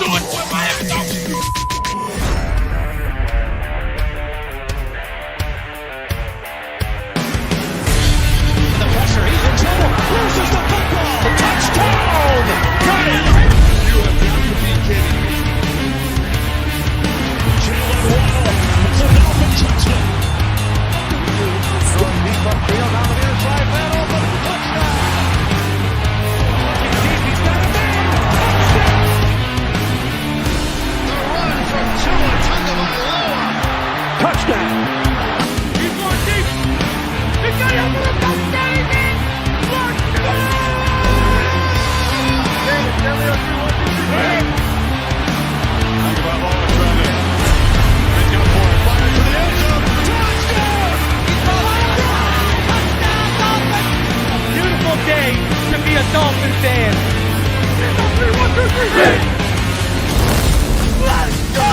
do it for Miami Dolphins. The pressure, he's in trouble. Loses the football. Touchdown! Got it! You have got to be kidding me. Jalen Waddle. It's a Dolphin touchdown. Throwing deep upfield on the near side. Man open. Touchdown! He's got a man. Touchdown! The run from Tua Tagovailoa. Touchdown! He's going deep. He's got it for a touchdown. Beautiful day to be a Dolphin fan. 1, 2, 3, let's go!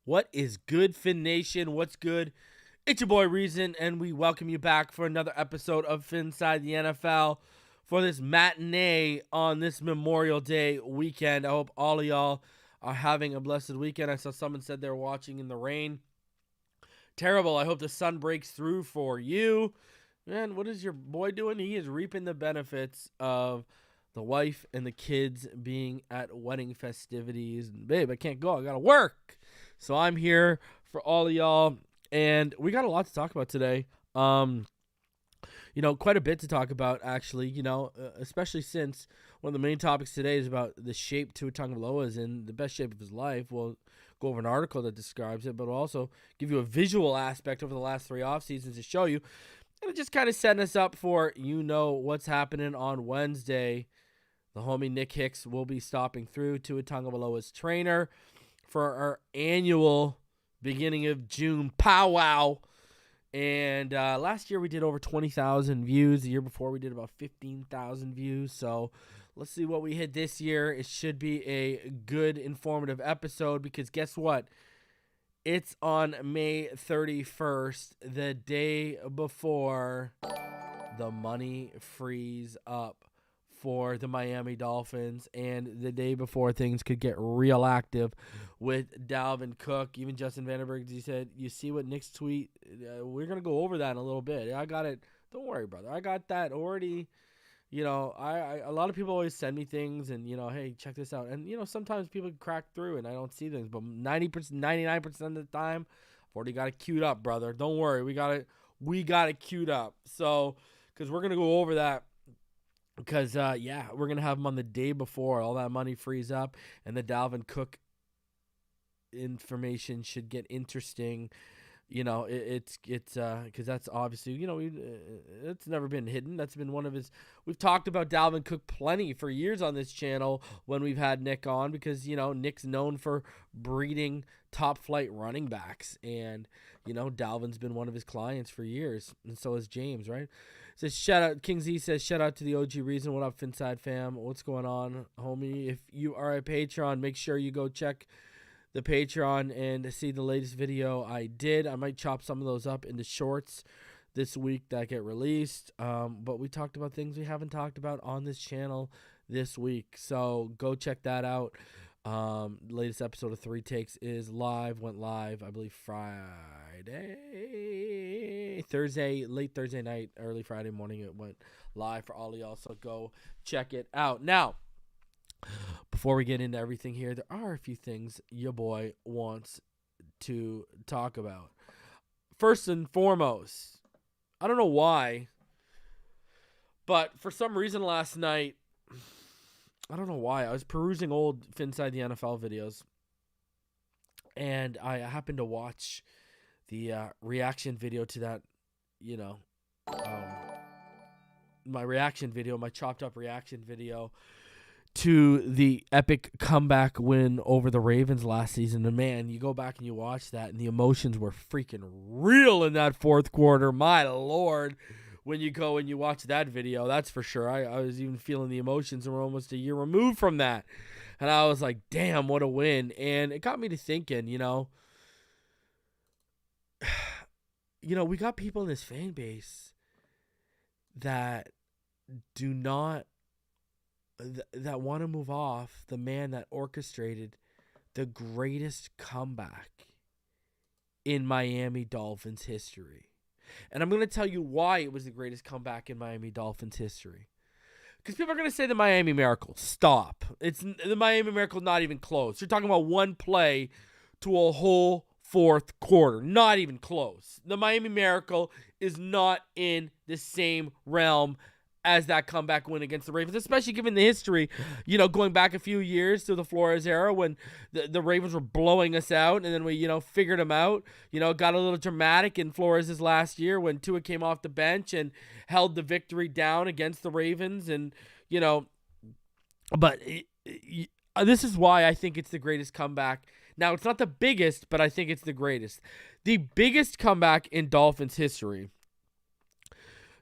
What is good, Fin Nation? What's good? It's your boy Reason, and we welcome you back for another episode of Phinside The NFL for this matinee on this Memorial Day weekend. I hope all of y'all are having a blessed weekend. I saw someone said they were watching in the rain. Terrible. I hope the sun breaks through for you. Man, what is your boy doing? He is reaping the benefits of the wife and the kids being at wedding festivities. And babe, I can't go. I got to work. So I'm here for all of y'all. And we got a lot to talk about today. Quite a bit to talk about, actually, especially since one of the main topics today is about the shape Tua Tagovailoa is in, the best shape of his life. We'll go over an article that describes it, but we'll also give you a visual aspect over the last 3 off seasons to show you. And just kind of setting us up for, what's happening on Wednesday. The homie Nick Hicks will be stopping through Tua Tagovailoa's trainer for our annual beginning of June powwow. And last year we did over 20,000 views. The year before we did about 15,000 views. So let's see what we hit this year. It should be a good, informative episode because guess what? It's on May 31st, the day before the money frees up for the Miami Dolphins, and the day before things could get real active with Dalvin Cook. Even Justin Vandenberg, he said, you see what Nick's tweet? We're going to go over that in a little bit. I got it. Don't worry, brother. I got that already. A lot of people always send me things and, hey, check this out. And, sometimes people crack through and I don't see things. But 99% of the time, I've already got it queued up, brother. Don't worry. We got it queued up. So, because we're going to go over that. Because, we're going to have them on the day before all that money frees up, and the Dalvin Cook information should get interesting. It's because that's obviously, it's never been hidden. That's been one of his. We've talked about Dalvin Cook plenty for years on this channel when we've had Nick on because, Nick's known for breeding top flight running backs. And, Dalvin's been one of his clients for years. And so is James, right? Says shout out, King Z says shout out to the OG Reason. What up, Phinside fam? What's going on, homie? If you are a Patreon, make sure you go check the Patreon and see the latest video I did. I might chop some of those up into shorts this week that get released. But we talked about things we haven't talked about on this channel this week. So go check that out. Latest episode of 3 Takes is went live, I believe late Thursday night, early Friday morning. It went live for all of y'all. So go check it out. Now, before we get into everything here, there are a few things your boy wants to talk about. First and foremost, I don't know why, but for some reason last night, I don't know why, I was perusing old Phinside The NFL videos, and I happened to watch the reaction video to that, my reaction video, my chopped up reaction video to the epic comeback win over the Ravens last season. And man, you go back and you watch that, and the emotions were freaking real in that fourth quarter. My Lord, when you go and you watch that video, that's for sure. I was even feeling the emotions, and we're almost a year removed from that. And I was like, damn, what a win. And it got me to thinking, we got people in this fan base that do not that want to move off the man that orchestrated the greatest comeback in Miami Dolphins history. And I'm going to tell you why it was the greatest comeback in Miami Dolphins history. Because people are going to say the Miami Miracle. Stop. It's the Miami Miracle, not even close. You're talking about one play to a whole fourth quarter. Not even close. The Miami Miracle is not in the same realm as that comeback win against the Ravens, especially given the history, going back a few years to the Flores era when the Ravens were blowing us out, and then we, figured them out. Got a little dramatic in Flores' last year when Tua came off the bench and held the victory down against the Ravens, and, but this is why I think it's the greatest comeback. Now, it's not the biggest, but I think it's the greatest. The biggest comeback in Dolphins history.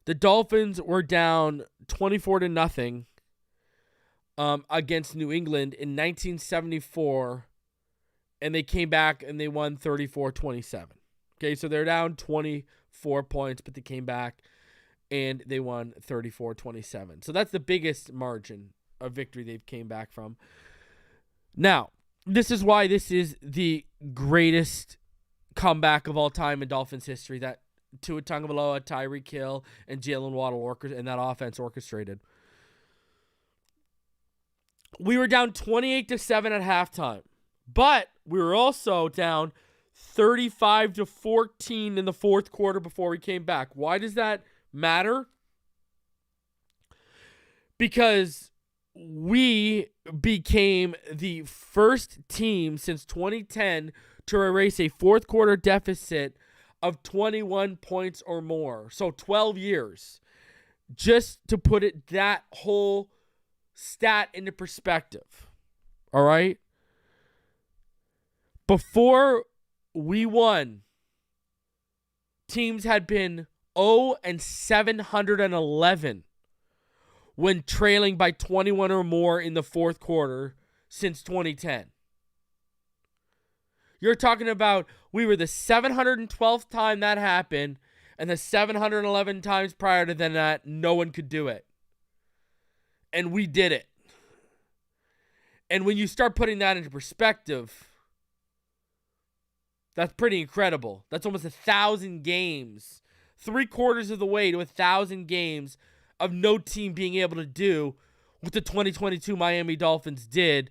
The Dolphins were down 24-0 against New England in 1974, and they came back and they won 34-27. Okay, so they're down 24 points, but they came back and they won 34-27. So that's the biggest margin of victory they've came back from. Now, this is why this is the greatest comeback of all time in Dolphins history that Tua Tagovailoa, Tyreek Hill, and Jalen Waddle and that offense orchestrated. We were down 28-7 at halftime, but we were also down 35-14 in the fourth quarter before we came back. Why does that matter? Because we became the first team since 2010 to erase a fourth quarter deficit of 21 points or more. So 12 years. Just to put that whole stat into perspective. All right? Before we won, teams had been 0-711 when trailing by 21 or more in the fourth quarter since 2010. You're talking about we were the 712th time that happened, and the 711 times prior to that, no one could do it. And we did it. And when you start putting that into perspective, that's pretty incredible. That's almost 1,000 games. 3/4 of the way to 1,000 games of no team being able to do what the 2022 Miami Dolphins did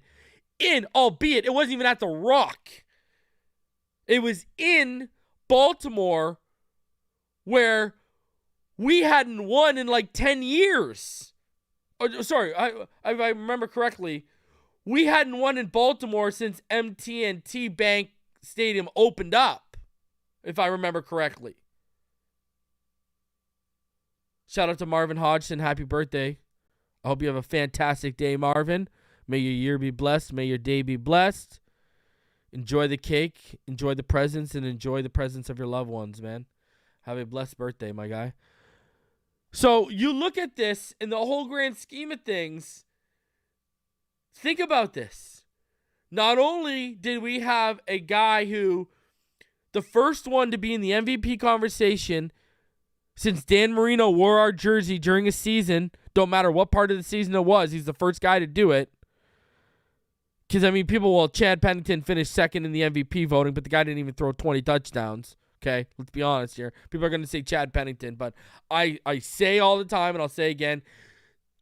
albeit it wasn't even at the Rock. It was in Baltimore, where we hadn't won in like 10 years. Oh, sorry, if I remember correctly, we hadn't won in Baltimore since MT&T Bank Stadium opened up, if I remember correctly. Shout out to Marvin Hodgson. Happy birthday. I hope you have a fantastic day, Marvin. May your year be blessed. May your day be blessed. Enjoy the cake, enjoy the presents, and enjoy the presence of your loved ones, man. Have a blessed birthday, my guy. So you look at this in the whole grand scheme of things. Think about this. Not only did we have a guy who, the first one to be in the MVP conversation since Dan Marino wore our jersey during a season, don't matter what part of the season it was, he's the first guy to do it. Because, Chad Pennington finished second in the MVP voting, but the guy didn't even throw 20 touchdowns. Okay, let's be honest here. People are going to say Chad Pennington, but I say all the time, and I'll say again,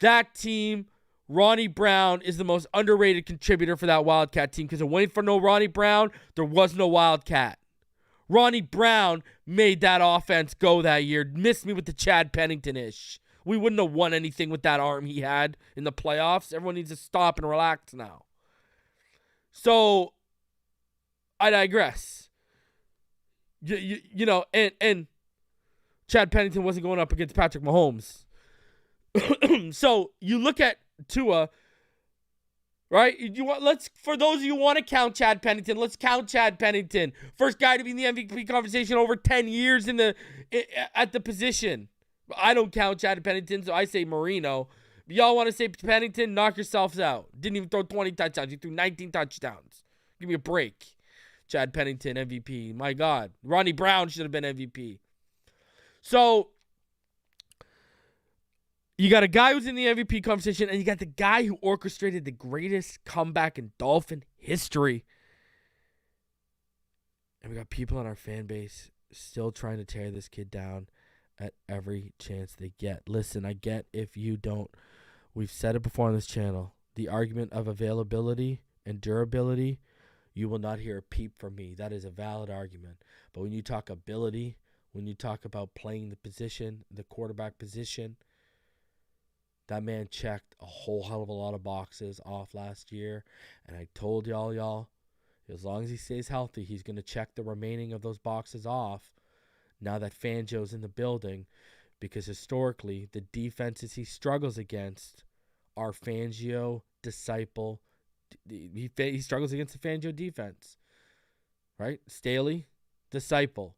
that team, Ronnie Brown is the most underrated contributor for that Wildcat team, because if it wasn't for no Ronnie Brown, there was no Wildcat. Ronnie Brown made that offense go that year. Missed me with the Chad Pennington-ish. We wouldn't have won anything with that arm he had in the playoffs. Everyone needs to stop and relax now. So, I digress. And Chad Pennington wasn't going up against Patrick Mahomes. So, you look at Tua, right? For those of you who want to count Chad Pennington, let's count Chad Pennington. First guy to be in the MVP conversation over 10 years at the position. I don't count Chad Pennington, so I say Marino. If y'all want to say Pennington, knock yourselves out. Didn't even throw 20 touchdowns. He threw 19 touchdowns. Give me a break. Chad Pennington, MVP. My God. Ronnie Brown should have been MVP. So, You got a guy who's in the MVP conversation, and you got the guy who orchestrated the greatest comeback in Dolphin history. And we got people in our fan base still trying to tear this kid down at every chance they get. Listen, I get if you don't. We've said it before on this channel. The argument of availability and durability, you will not hear a peep from me. That is a valid argument. But when you talk ability, when you talk about playing the position, the quarterback position, that man checked a whole hell of a lot of boxes off last year. And I told y'all, as long as he stays healthy, he's going to check the remaining of those boxes off now that Fangio's in the building. Because historically, the defenses he struggles against are Fangio, disciple. He struggles against the Fangio defense, right? Staley, disciple.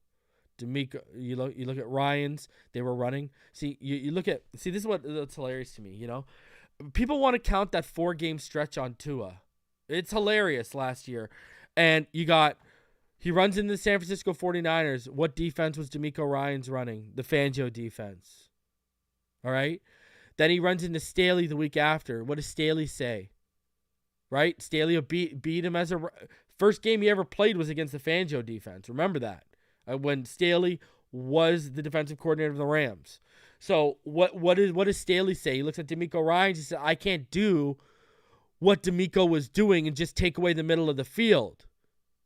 D'Amico, you look at Ryans, they were running. See, you look at, this is what's hilarious to me, you know? People want to count that 4-game stretch on Tua. It's hilarious last year. And he runs into the San Francisco 49ers. What defense was D'Amico Ryans running? The Fangio defense. All right? Then he runs into Staley the week after. What does Staley say? Right? Staley will beat him as a first game he ever played was against the Fangio defense. Remember that. When Staley was the defensive coordinator of the Rams. So what does Staley say? He looks at D'Amico Ryans. He said, I can't do what D'Amico was doing and just take away the middle of the field.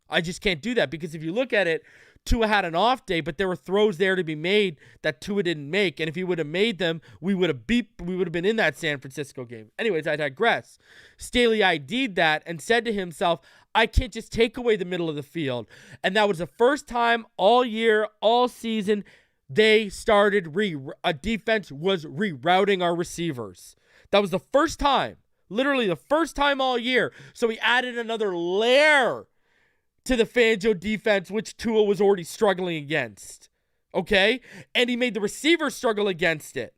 I just can't do that because if you look at it, Tua had an off day, but there were throws there to be made that Tua didn't make. And if he would have made them, we would have been in that San Francisco game. Anyways, I digress. Staley ID'd that and said to himself, I can't just take away the middle of the field. And that was the first time all year, all season, they started a defense was rerouting our receivers. That was the first time, literally the first time all year. So he added another layer to the Fangio defense, which Tua was already struggling against. Okay? And he made the receivers struggle against it.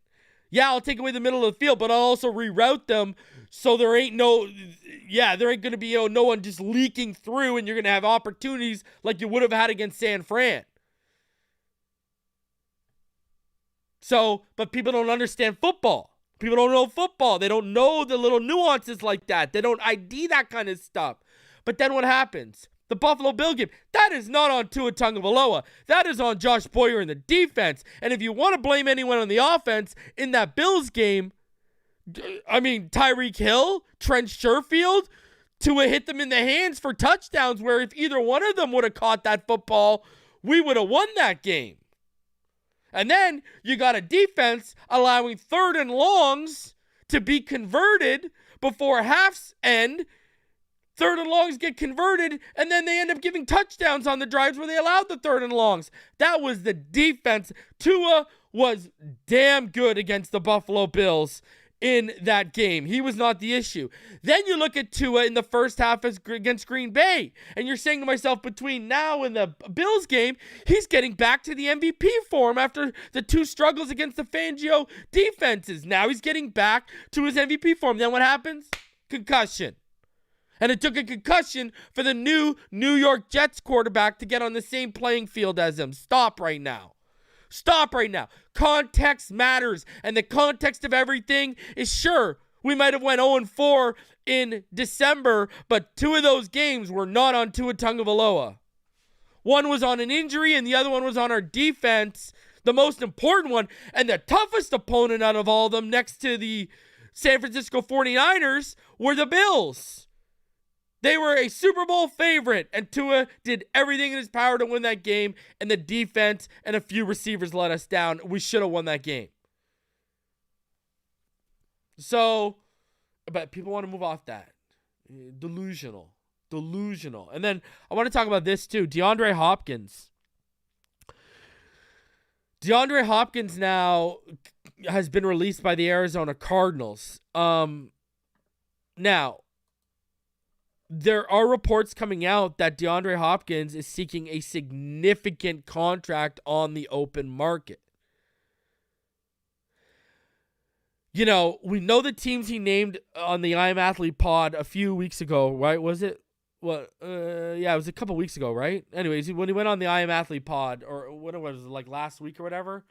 Yeah, I'll take away the middle of the field, but I'll also reroute them so there ain't going to be no one just leaking through and you're going to have opportunities like you would have had against San Fran. So, but people don't understand football. People don't know football. They don't know the little nuances like that. They don't ID that kind of stuff. But then what happens? The Buffalo Bill game, that is not on Tua Tagovailoa. That is on Josh Boyer and the defense. And if you want to blame anyone on the offense in that Bills game, I mean, Tyreek Hill, Trent Sherfield, Tua hit them in the hands for touchdowns where if either one of them would have caught that football, we would have won that game. And then you got a defense allowing 3rd and longs to be converted before half's end. 3rd and longs get converted, and then they end up giving touchdowns on the drives where they allowed the 3rd and longs. That was the defense. Tua was damn good against the Buffalo Bills in that game. He was not the issue. Then you look at Tua in the first half against Green Bay, and you're saying to myself, between now and the Bills game, he's getting back to the MVP form after the 2 struggles against the Fangio defenses. Now he's getting back to his MVP form. Then what happens? Concussion. And it took a concussion for the new New York Jets quarterback to get on the same playing field as him. Stop right now. Stop right now. Context matters. And the context of everything is, sure, we might have went 0-4 in December, but 2 of those games were not on Tua Tagovailoa. One was on an injury and the other one was on our defense, the most important one, and the toughest opponent out of all of them next to the San Francisco 49ers were the Bills. They were a Super Bowl favorite, and Tua did everything in his power to win that game, and the defense and a few receivers let us down. We should have won that game. So, but people want to move off that. Delusional. And then I want to talk about this too. DeAndre Hopkins. DeAndre Hopkins now has been released by the Arizona Cardinals. Now, there are reports coming out that DeAndre Hopkins is seeking a significant contract on the open market. You know, we know the teams he named on the I Am Athlete pod a few weeks ago, right? Was it? Yeah, it was a couple weeks ago, right? Anyways, when he went on the I Am Athlete pod, or what it was, like last week or whatever,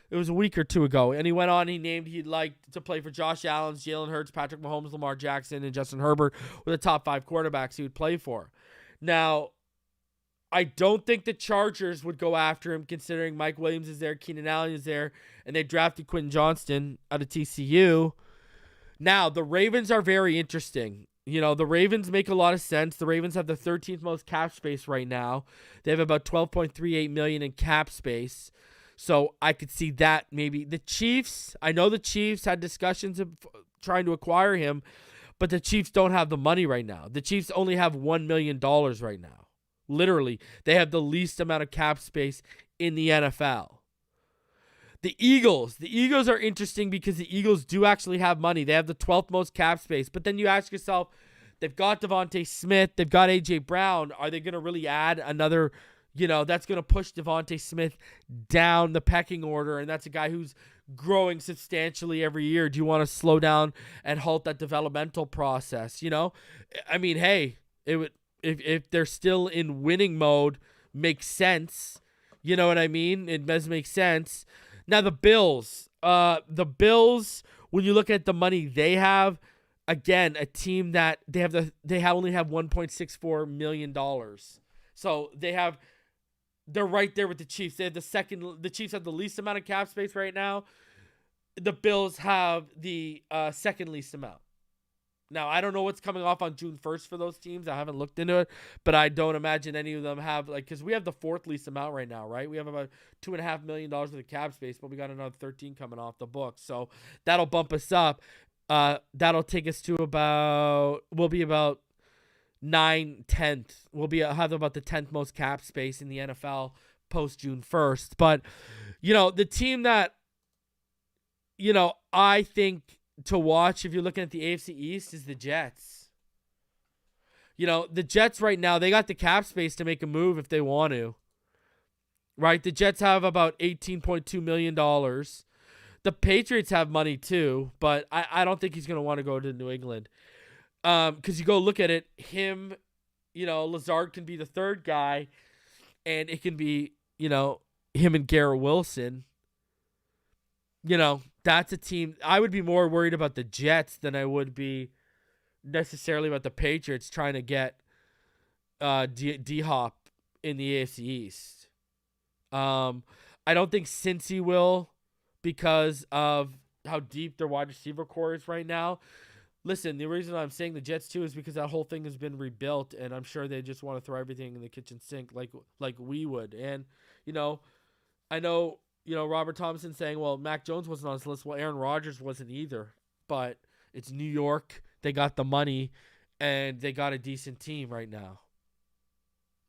It was a week or two ago, and he went on. He named he'd like to play for Josh Allen, Jalen Hurts, Patrick Mahomes, Lamar Jackson, and Justin Herbert were the top 5 quarterbacks he would play for. Now, I don't think the Chargers would go after him, considering Mike Williams is there, Keenan Allen is there, and they drafted Quentin Johnston out of TCU. Now, the Ravens are very interesting. The Ravens make a lot of sense. The Ravens have the 13th most cap space right now. They have about $12.38 million in cap space. So I could see that maybe. The Chiefs, I know the Chiefs had discussions of trying to acquire him, but the Chiefs don't have the money right now. The Chiefs only have $1 million right now. Literally, they have the least amount of cap space in the NFL. The Eagles are interesting because the Eagles do actually have money. They have the 12th most cap space. But then you ask yourself, they've got Devontae Smith, they've got A.J. Brown. Are they going to really add another, that's going to push Devontae Smith down the pecking order, and that's a guy who's growing substantially every year. Do you want to slow down and halt that developmental process? I mean, hey, it would if they're still in winning mode, makes sense. You know what I mean? It does make sense. Now the Bills, when you look at the money they have, again, a team that they only have $1.64 million. So they're right there with the Chiefs. The Chiefs have the least amount of cap space right now. The Bills have the second least amount. Now, I don't know what's coming off on June 1st for those teams. I haven't looked into it, but I don't imagine any of them have, because we have the 4th least amount right now, right? We have about $2.5 million of the cap space, but we got another 13 coming off the books. So that'll bump us up. That'll take us to we'll be about 10th. We'll have about the 10th most cap space in the NFL post June 1st. But, the team that, I think to watch, if you're looking at the AFC East, is the Jets. The Jets right now, they got the cap space to make a move if they want to. Right? The Jets have about $18.2 million. The Patriots have money too, but I don't think he's going to want to go to New England. Because you go look at it, Lazard can be the third guy, and it can be, him and Garrett Wilson. That's a team. I would be more worried about the Jets than I would be necessarily about the Patriots trying to get D-Hop in the AFC East. I don't think Cincy will, because of how deep their wide receiver core is right now. Listen, the reason I'm saying the Jets too is because that whole thing has been rebuilt, and I'm sure they just want to throw everything in the kitchen sink like we would. And, I know, Robert Thompson saying, well, Mac Jones wasn't on this list. Well, Aaron Rodgers wasn't either. But it's New York. They got the money, and they got a decent team right now.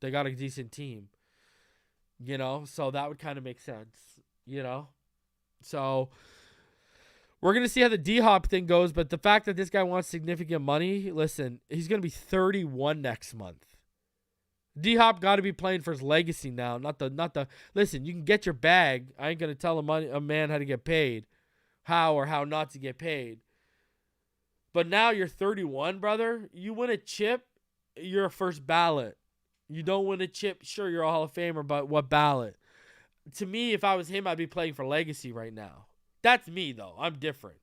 They got a decent team. So that would kind of make sense. So we're going to see how the D-Hop thing goes. But the fact that this guy wants significant money, listen, he's going to be 31 next month. D-Hop got to be playing for his legacy now, not the. Listen, you can get your bag. I ain't gonna tell a man how to get paid, how or how not to get paid. But now you're 31, brother. You win a chip, you're a first ballot. You don't win a chip, sure, you're a Hall of Famer, but what ballot? To me, if I was him, I'd be playing for legacy right now. That's me though. I'm different.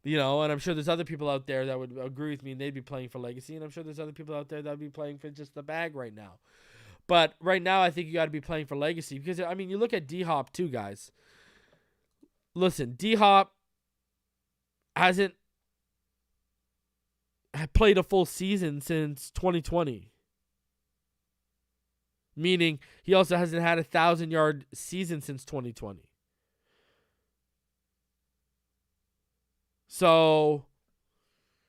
And I'm sure there's other people out there that would agree with me, and they'd be playing for legacy. And I'm sure there's other people out there that would be playing for just the bag right now. But right now, I think you got to be playing for legacy. Because, you look at D-Hop too, guys. Listen, D-Hop hasn't played a full season since 2020. Meaning, he also hasn't had a 1,000-yard season since 2020. So,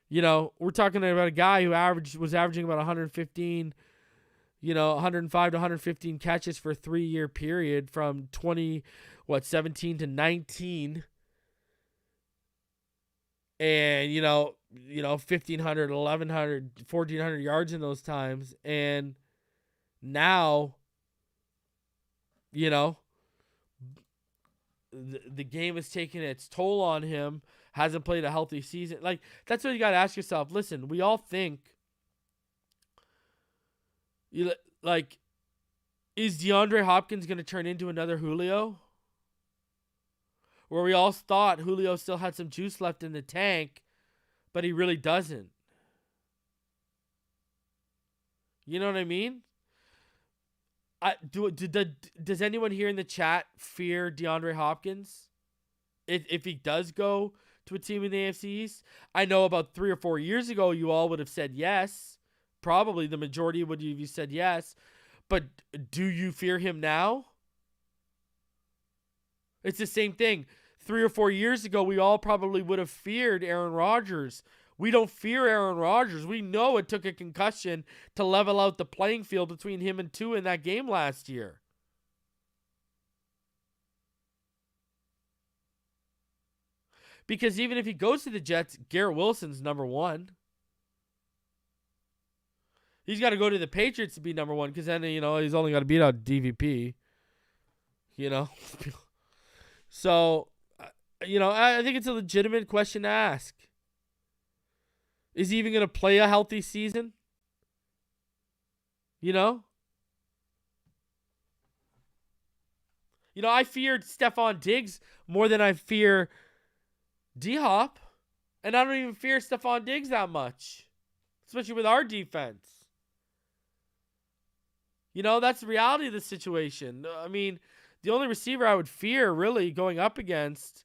we're talking about a guy who was averaging about 105 to 115 catches for a 3-year period from 17 to 19. And, 1,500, 1,100, 1,400 yards in those times. And now, the game has taken its toll on him. Hasn't played a healthy season. That's what you got to ask yourself. Listen, we all think, is DeAndre Hopkins going to turn into another Julio? where we all thought Julio still had some juice left in the tank, but he really doesn't. You know what I mean? Does anyone here in the chat fear DeAndre Hopkins? If he does go to a team in the AFC East? I know about 3 or 4 years ago, you all would have said yes. Probably the majority would have said yes. But do you fear him now? It's the same thing. 3 or 4 years ago, we all probably would have feared Aaron Rodgers. We don't fear Aaron Rodgers. We know it took a concussion to level out the playing field between him and Tua in that game last year. Because even if he goes to the Jets, Garrett Wilson's number one. He's got to go to the Patriots to be number one because then, he's only got to beat out DVP. So, I think it's a legitimate question to ask. Is he even going to play a healthy season? I feared Stephon Diggs more than I fear D-Hop. And I don't even fear Stephon Diggs that much. Especially with our defense. That's the reality of the situation. I mean, the only receiver I would fear really going up against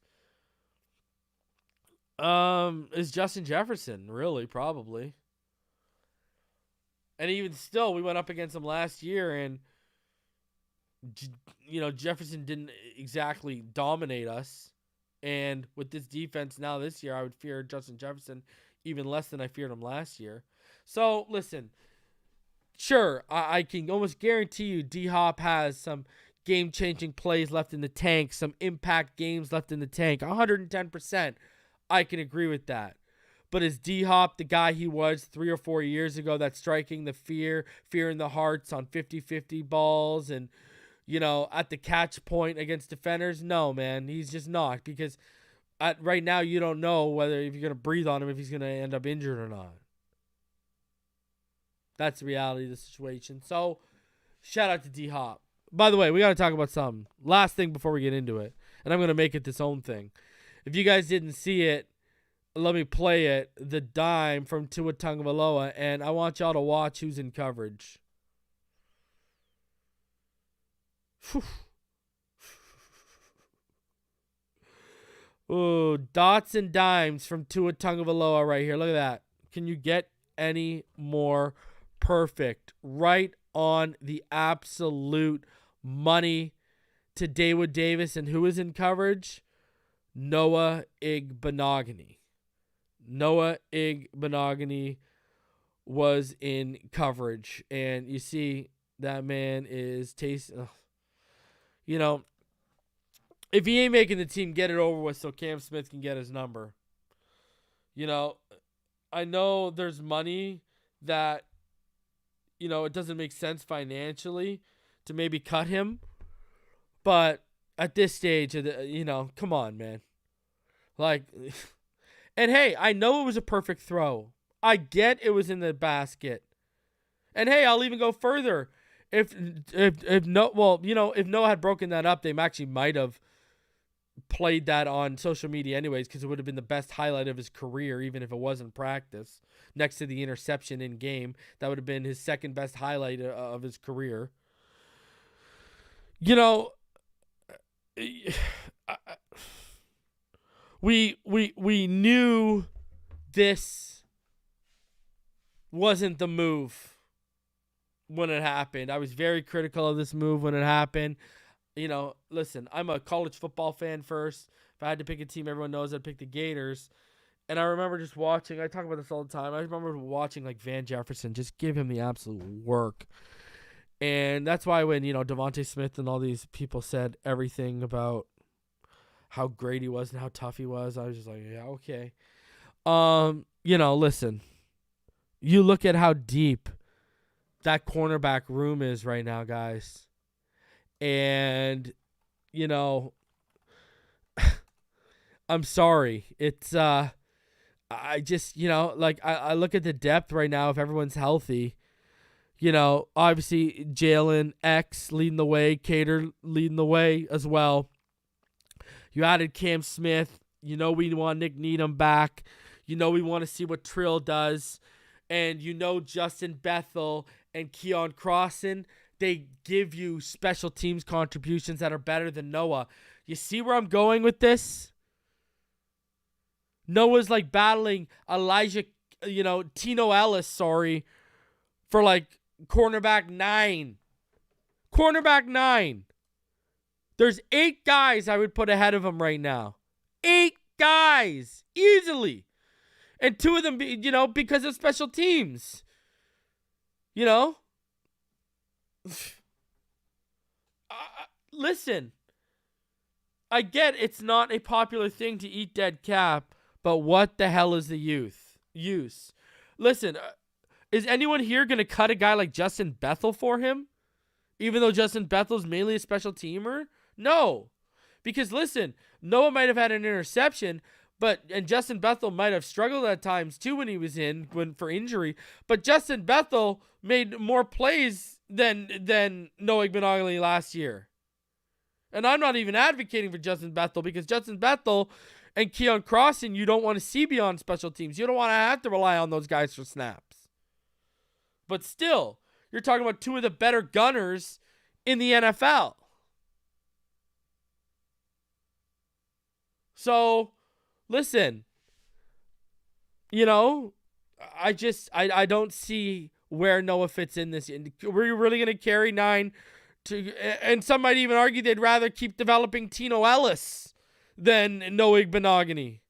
is Justin Jefferson, really, probably. And even still, we went up against him last year, and, Jefferson didn't exactly dominate us. And with this defense now this year, I would fear Justin Jefferson even less than I feared him last year. So, listen, sure, I can almost guarantee you D-Hop has some game-changing plays left in the tank, some impact games left in the tank, 110%. I can agree with that. But is D-Hop the guy he was 3 or 4 years ago that's striking the fear in the hearts on 50-50 balls and, at the catch point against defenders? No, man, he's just not. Because right now you don't know whether if you're going to breathe on him, if he's going to end up injured or not. That's the reality of the situation. So, shout out to D-Hop. By the way, we got to talk about something. Last thing before we get into it. And I'm going to make it this own thing. If you guys didn't see it, let me play it. The dime from Tua Tagovailoa. And I want y'all to watch who's in coverage. Ooh, dots and dimes from Tua Tagovailoa right here. Look at that. Can you get any more perfect? Right on the absolute money to David Davis. And who is in coverage? Noah Igbenogany. Noah Igbenogany was in coverage. And you see that man is tasting. If he ain't making the team, get it over with so Cam Smith can get his number. I know there's money that, it doesn't make sense financially to maybe cut him. But at this stage, come on, man. And hey, I know it was a perfect throw. I get it was in the basket. And hey, I'll even go further. If Noah had broken that up, they actually might have played that on social media anyways, because it would have been the best highlight of his career, even if it wasn't practice. Next to the interception in game, that would have been his second best highlight of his career. We knew this wasn't the move when it happened. I was very critical of this move when it happened. Listen, I'm a college football fan first. If I had to pick a team, everyone knows I'd pick the Gators. And I remember just watching, I talk about this all the time. I remember watching Van Jefferson just give him the absolute work. And that's why when, Devontae Smith and all these people said everything about how great he was and how tough he was, I was just like, yeah, okay. Listen, you look at how deep that cornerback room is right now, guys. And, I'm sorry. It's, I just, I look at the depth right now if everyone's healthy. Obviously Jalen X leading the way, Cater leading the way as well. You added Cam Smith. You know we want Nick Needham back. You know we want to see what Trill does. And you know Justin Bethel and Keon Crossan, they give you special teams contributions that are better than Noah. You see where I'm going with this? Noah's like battling Tino Ellis, for like cornerback 9. Cornerback 9. There's 8 guys I would put ahead of him right now. 8 guys. Easily. And 2 of them, because of special teams. Listen. I get it's not a popular thing to eat dead cap, but what the hell is the use? Listen, is anyone here going to cut a guy like Justin Bethel for him? Even though Justin Bethel's mainly a special teamer? No. Because listen, Noah might have had an interception, and Justin Bethel might have struggled at times too when he was for injury, but Justin Bethel made more plays than Noah Igbenogany last year. And I'm not even advocating for Justin Bethel, because Justin Bethel and Keon Crossan, you don't want to see beyond special teams. You don't want to have to rely on those guys for snaps. But still, you're talking about 2 of the better gunners in the NFL. So, listen, I don't see where Noah fits in this. Were you really going to carry 9? And some might even argue they'd rather keep developing Tino Ellis than Noah Igbenogany.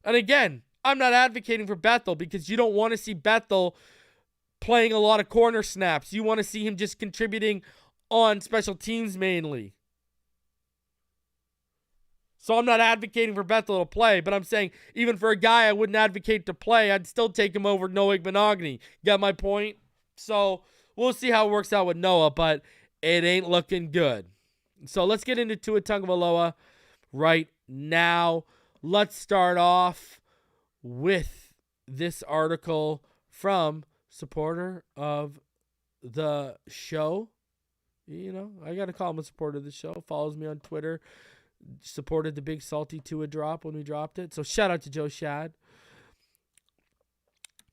And again, I'm not advocating for Bethel, because you don't want to see Bethel playing a lot of corner snaps. You want to see him just contributing on special teams mainly. So I'm not advocating for Bethel to play, but I'm saying even for a guy I wouldn't advocate to play, I'd still take him over Noah Igbenogany. Got my point? So we'll see how it works out with Noah, but it ain't looking good. So let's get into Tua Tagovailoa right now. Let's start off with this article from supporter of the show. I got to call him a supporter of the show. Follows me on Twitter. Supported the big salty Tua drop when we dropped it. So shout out to Joe Shad.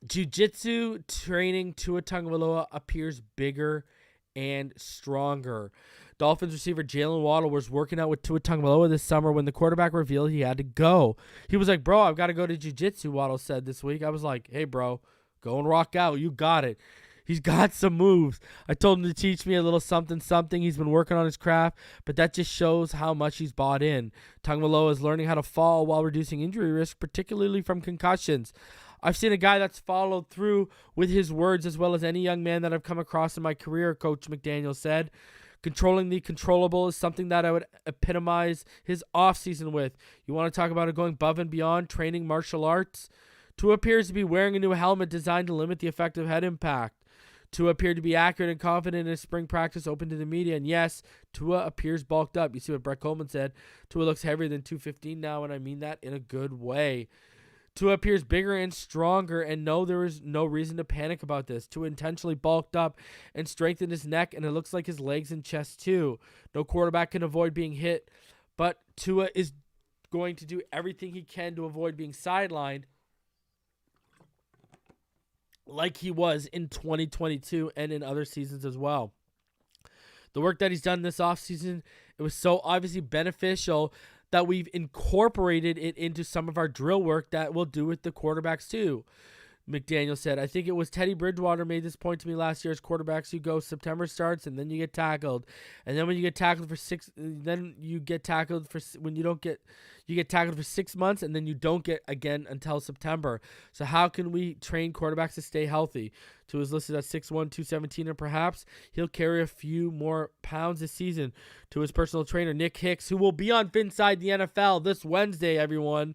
Jiu-Jitsu training Tua Tagovailoa appears bigger and stronger. Dolphins receiver Jalen Waddle was working out with Tua Tagovailoa this summer when the quarterback revealed he had to go. He was like, bro, I've got to go to jiu-jitsu, Waddle said this week. I was like, hey, bro, go and rock out. You got it. He's got some moves. I told him to teach me a little something. He's been working on his craft, but that just shows how much he's bought in. Tagovailoa is learning how to fall while reducing injury risk, particularly from concussions. I've seen a guy that's followed through with his words as well as any young man that I've come across in my career, Coach McDaniel said. Controlling the controllable is something that I would epitomize his offseason with. You want to talk about it going above and beyond training martial arts? Tua appears to be wearing a new helmet designed to limit the effect of head impact. Tua appeared to be accurate and confident in his spring practice open to the media. And yes, Tua appears bulked up. You see what Brett Coleman said. Tua looks heavier than 215 now, and I mean that in a good way. Tua appears bigger and stronger, and no, there is no reason to panic about this. Tua intentionally bulked up and strengthened his neck, and it looks like his legs and chest too. No quarterback can avoid being hit, but Tua is going to do everything he can to avoid being sidelined, like he was in 2022 and in other seasons as well. The work that he's done this offseason, it was so obviously beneficial that we've incorporated it into some of our drill work that we'll do with the quarterbacks too. McDaniel said, I think it was Teddy Bridgewater made this point to me last year as quarterbacks. You go September starts and then you get tackled. And then when you get tackled for 6 months and then you don't get again until September. So how can we train quarterbacks to stay healthy? Tua is listed at 6'1", 217, and perhaps he'll carry a few more pounds this season. To his personal trainer, Nick Hicks, who will be on Phinside The NFL this Wednesday, everyone,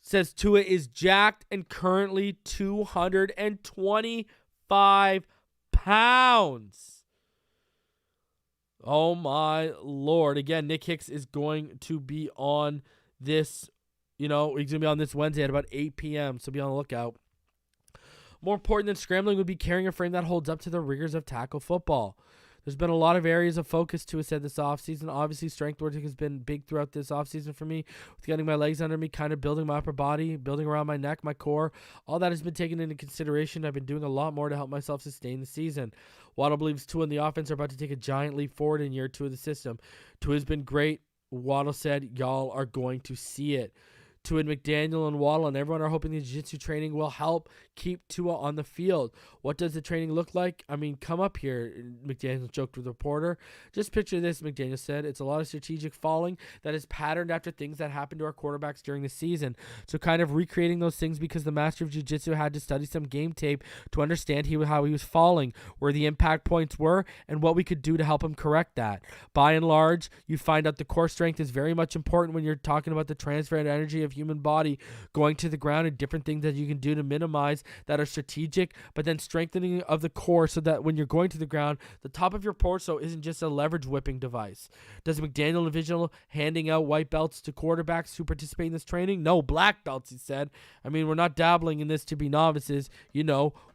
says Tua is jacked and currently 225 pounds. Oh, my Lord. Again, Nick Hicks is going to be on this, he's going to be on this Wednesday at about 8 p.m., so be on the lookout. More important than scrambling would be carrying a frame that holds up to the rigors of tackle football. There's been a lot of areas of focus to us at this offseason. Obviously, strength work has been big throughout this offseason for me, with getting my legs under me, kind of building my upper body, building around my neck, my core. All that has been taken into consideration. I've been doing a lot more to help myself sustain the season. Waddle believes Tua and the offense are about to take a giant leap forward in year 2 of the system. Tua's been great. Waddle said, y'all are going to see it. Tua and McDaniel and Waddle and everyone are hoping the jiu-jitsu training will help keep Tua on the field. What does the training look like? I mean, come up here, McDaniel joked with the reporter. Just picture this, McDaniel said. It's a lot of strategic falling that is patterned after things that happened to our quarterbacks during the season. So kind of recreating those things because the master of jiu-jitsu had to study some game tape to understand how he was falling, where the impact points were, and what we could do to help him correct that. By and large, you find out the core strength is very much important when you're talking about the transfer and energy of human body going to the ground, and different things that you can do to minimize that are strategic, but then strengthening of the core so that when you're going to the ground, the top of your torso isn't just a leverage whipping device. Does McDaniel envision handing out white belts to quarterbacks who participate in this training? No, black belts, he said. I mean, we're not dabbling in this to be novices.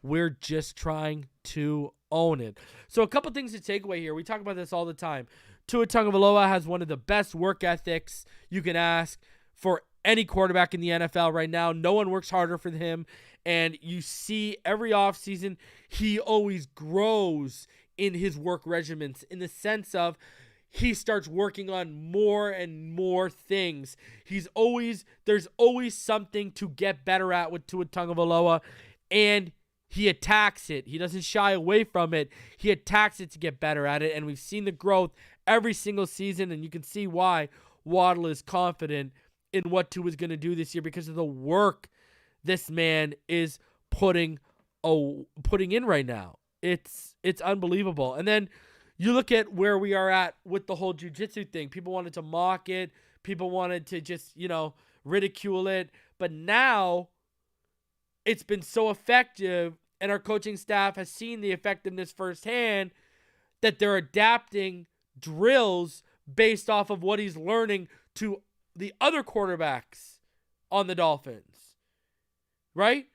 We're just trying to own it. So a couple things to take away here. We talk about this all the time. Tua Tagovailoa has one of the best work ethics you can ask for any quarterback in the NFL right now. No one works harder for him. And you see every offseason, he always grows in his work regimens in the sense of he starts working on more and more things. There's always something to get better at with Tua Tagovailoa, and he attacks it. He doesn't shy away from it. He attacks it to get better at it, and we've seen the growth every single season, and you can see why Waddle is confident in what Tua is going to do this year because of the work this man is putting in right now. It's unbelievable. And then you look at where we are at with the whole jiu-jitsu thing. People wanted to mock it. People wanted to just, ridicule it. But now it's been so effective, and our coaching staff has seen the effectiveness firsthand, that they're adapting drills based off of what he's learning to the other quarterbacks on the Dolphins, right?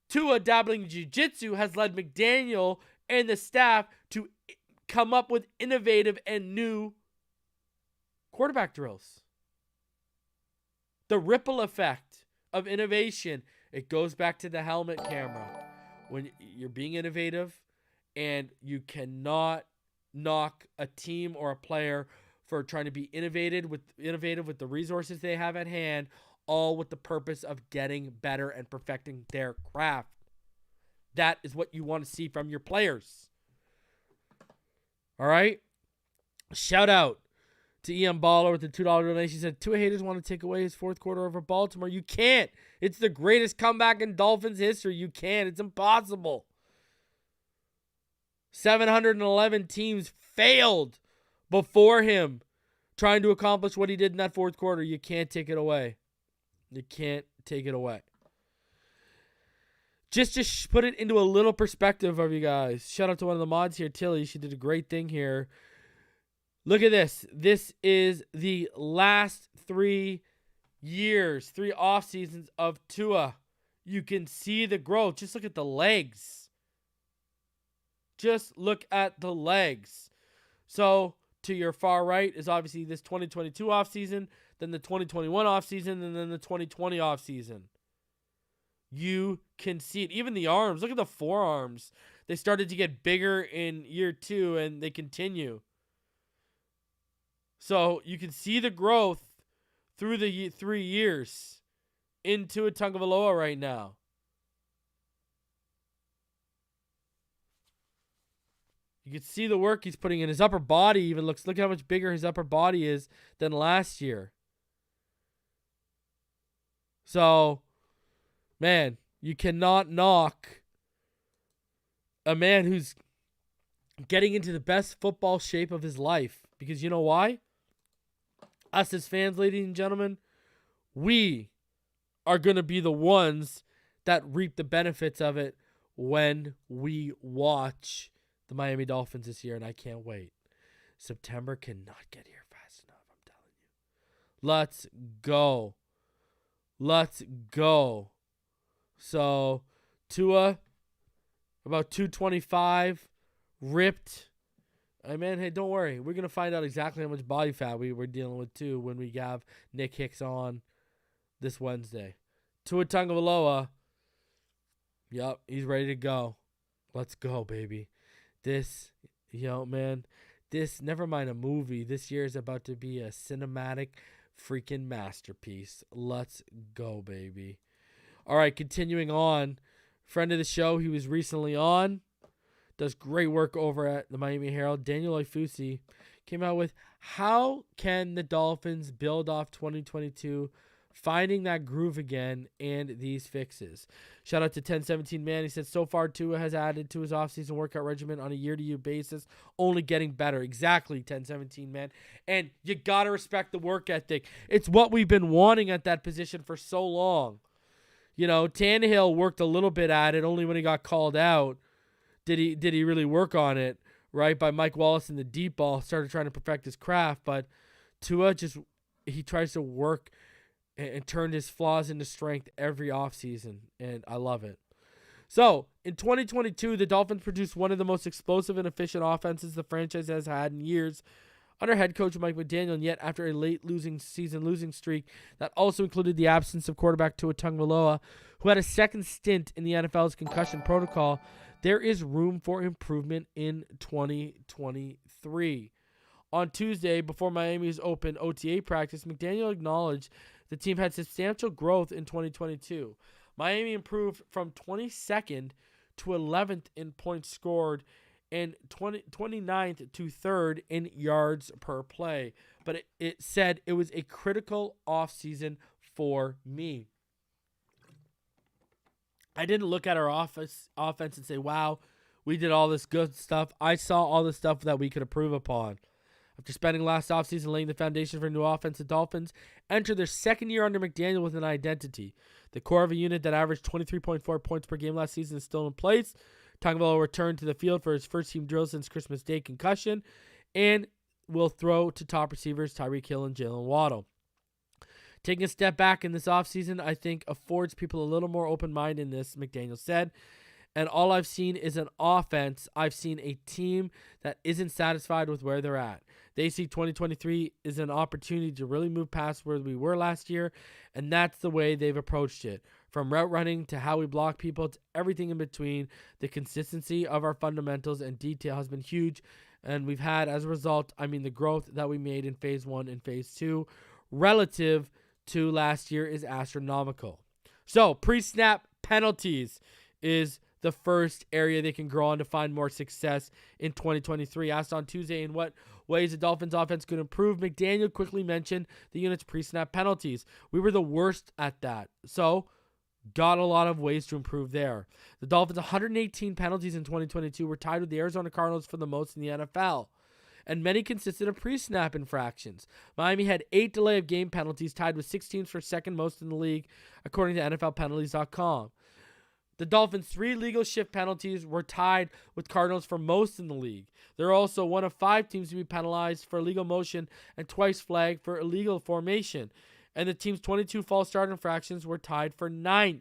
Tua dabbling in jiu-jitsu has led McDaniel and the staff to come up with innovative and new quarterback drills. The ripple effect of innovation, it goes back to the helmet camera. When you're being innovative, and you cannot knock a team or a player for trying to be innovative with the resources they have at hand, all with the purpose of getting better and perfecting their craft. That is what you want to see from your players. All right? Shout out to Ian Baller with the $2 donation. He said, Tua haters want to take away his fourth quarter over Baltimore. You can't. It's the greatest comeback in Dolphins history. You can't. It's impossible. 711 teams failed before him trying to accomplish what he did in that fourth quarter. You can't take it away. You can't take it away. Just to put it into a little perspective of you guys. Shout out to one of the mods here, Tilly. She did a great thing here. Look at this. This is the last 3 years, 3 off seasons of Tua. You can see the growth. Just look at the legs. Just look at the legs. So to your far right is obviously this 2022 offseason, then the 2021 offseason, and then the 2020 offseason. You can see it. Even the arms. Look at the forearms. They started to get bigger in year 2, and they continue. So you can see the growth through the 3 years into a Tagovailoa right now. You can see the work he's putting in. His upper body even look how much bigger his upper body is than last year. So, man, you cannot knock a man who's getting into the best football shape of his life. Because you know why? Us as fans, ladies and gentlemen, we are going to be the ones that reap the benefits of it when we watch the Miami Dolphins this year, and I can't wait. September cannot get here fast enough, I'm telling you. Let's go. Let's go. So, Tua, about 225, ripped, Man, hey, don't worry. We're going to find out exactly how much body fat we're dealing with, too, when we have Nick Hicks on this Wednesday. Tua Tagovailoa, yep, he's ready to go. Let's go, baby. This, man, this, never mind a movie. This year is about to be a cinematic freaking masterpiece. Let's go, baby. All right, continuing on. Friend of the show, he was recently on. Does great work over at the Miami Herald. Daniel Oifusi came out with, how can the Dolphins build off 2022, finding that groove again and these fixes? Shout out to 1017 Man. He said, so far Tua has added to his offseason workout regimen on a year-to-year basis, only getting better. Exactly, 1017 Man. And you got to respect the work ethic. It's what we've been wanting at that position for so long. Tannehill worked a little bit at it, only when he got called out. Did he really work on it, right? By Mike Wallace in the deep ball, started trying to perfect his craft. But Tua he tries to work and turn his flaws into strength every offseason, and I love it. So, in 2022, the Dolphins produced one of the most explosive and efficient offenses the franchise has had in years under head coach Mike McDaniel, and yet after a late losing streak that also included the absence of quarterback Tua Tagovailoa, who had a second stint in the NFL's concussion protocol, there is room for improvement in 2023. On Tuesday, before Miami's open OTA practice, McDaniel acknowledged the team had substantial growth in 2022. Miami improved from 22nd to 11th in points scored and 29th to 3rd in yards per play. But it said it was a critical offseason for me. I didn't look at our offense and say, wow, we did all this good stuff. I saw all the stuff that we could improve upon. After spending last offseason laying the foundation for a new offense, the Dolphins enter their second year under McDaniel with an identity. The core of a unit that averaged 23.4 points per game last season is still in place. Tagovailoa returned to the field for his first team drill since Christmas Day concussion and will throw to top receivers Tyreek Hill and Jalen Waddle. Taking a step back in this offseason, I think, affords people a little more open-mindedness, McDaniel said. And all I've seen is an offense. I've seen a team that isn't satisfied with where they're at. They see 2023 is an opportunity to really move past where we were last year, and that's the way they've approached it. From route running to how we block people to everything in between, the consistency of our fundamentals and detail has been huge, and we've had, as a result, the growth that we made in Phase 1 and Phase 2 relative to last year is astronomical. So, pre-snap penalties is the first area they can grow on to find more success in 2023. Asked on Tuesday in what ways the Dolphins offense could improve, McDaniel quickly mentioned the unit's pre-snap penalties. We were the worst at that, so got a lot of ways to improve there. The Dolphins' 118 penalties in 2022 were tied with the Arizona Cardinals for the most in the NFL, and many consisted of pre-snap infractions. Miami had 8 delay of game penalties, tied with 16 for second most in the league, according to NFLpenalties.com. The Dolphins' 3 legal shift penalties were tied with Cardinals for most in the league. They're also one of 5 teams to be penalized for illegal motion and twice flagged for illegal formation. And the team's 22 false start infractions were tied for 9th.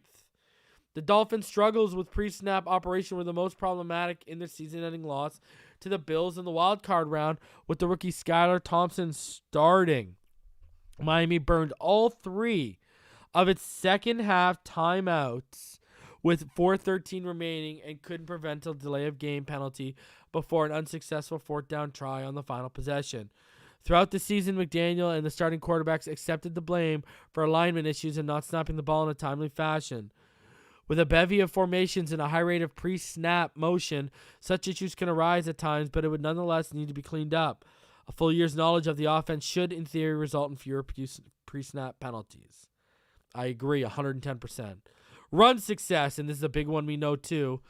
The Dolphins' struggles with pre-snap operation were the most problematic in their season-ending loss to the Bills in the wild card round, with the rookie Skylar Thompson starting. Miami burned all 3 of its second half timeouts with 4:13 remaining and couldn't prevent a delay of game penalty before an unsuccessful 4th down try on the final possession. Throughout the season, McDaniel and the starting quarterbacks accepted the blame for alignment issues and not snapping the ball in a timely fashion. With a bevy of formations and a high rate of pre-snap motion, such issues can arise at times, but it would nonetheless need to be cleaned up. A full year's knowledge of the offense should, in theory, result in fewer pre-snap penalties. I agree 110%. Run success, and this is a big one we know too.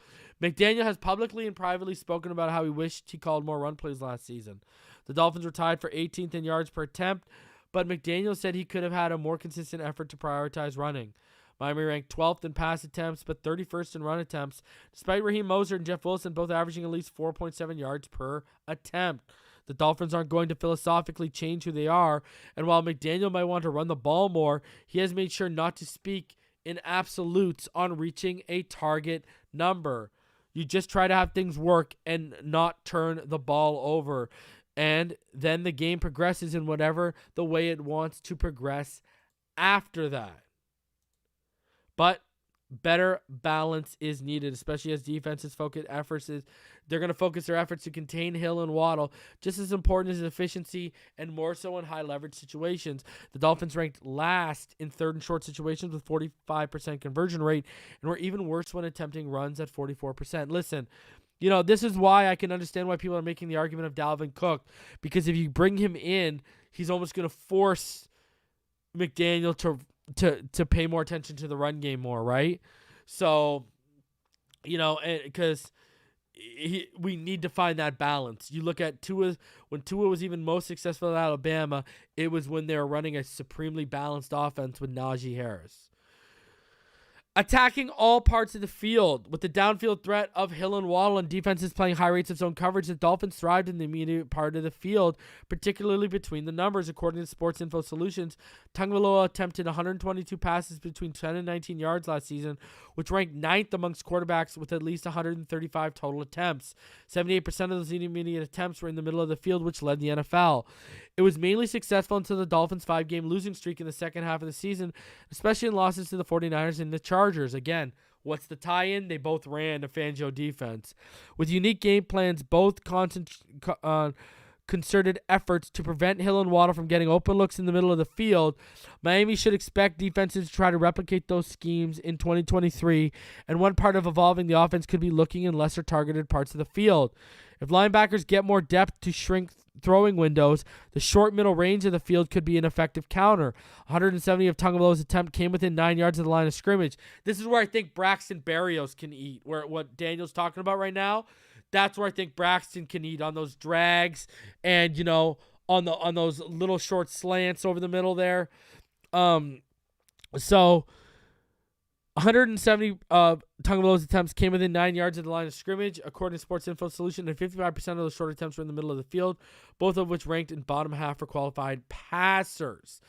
McDaniel has publicly and privately spoken about how he wished he called more run plays last season. The Dolphins were tied for 18th in yards per attempt, but McDaniel said he could have had a more consistent effort to prioritize running. Miami ranked 12th in pass attempts, but 31st in run attempts, despite Raheem Mostert and Jeff Wilson both averaging at least 4.7 yards per attempt. The Dolphins aren't going to philosophically change who they are, and while McDaniel might want to run the ball more, he has made sure not to speak in absolutes on reaching a target number. You just try to have things work and not turn the ball over. And then the game progresses in whatever the way it wants to progress after that. But better balance is needed, especially as defenses focus efforts. They're going to focus their efforts to contain Hill and Waddle, just as important as efficiency and more so in high leverage situations. The Dolphins ranked last in third and short situations with 45% conversion rate, and were even worse when attempting runs at 44%. Listen, this is why I can understand why people are making the argument of Dalvin Cook, because if you bring him in, he's almost going to force McDaniel to pay more attention to the run game more, right? So, because we need to find that balance. You look at when Tua was even most successful at Alabama, it was when they were running a supremely balanced offense with Najee Harris. Attacking all parts of the field with the downfield threat of Hill and Waddle and defenses playing high rates of zone coverage, the Dolphins thrived in the immediate part of the field, particularly between the numbers. According to Sports Info Solutions, Tagovailoa attempted 122 passes between 10 and 19 yards last season, which ranked 9th amongst quarterbacks with at least 135 total attempts. 78% of those intermediate attempts were in the middle of the field, which led the NFL. It was mainly successful until the Dolphins' 5-game losing streak in the second half of the season, especially in losses to the 49ers and the Chargers. Again, what's the tie-in? They both ran a Fangio defense. With unique game plans, both concerted efforts to prevent Hill and Waddle from getting open looks in the middle of the field, Miami should expect defenses to try to replicate those schemes in 2023, and one part of evolving the offense could be looking in lesser targeted parts of the field. If linebackers get more depth to shrink throwing windows, the short middle range of the field could be an effective counter. 170 of Tagovailoa's attempt came within 9 yards of the line of scrimmage. This is where I think Braxton Berrios can eat, where what Daniel's talking about right now. That's where I think Braxton can eat, on those drags and on those little short slants over the middle there. So 170 of Tagovailoa's attempts came within 9 yards of the line of scrimmage, according to Sports Info Solution, and 55% of those short attempts were in the middle of the field, both of which ranked in bottom half for qualified passers.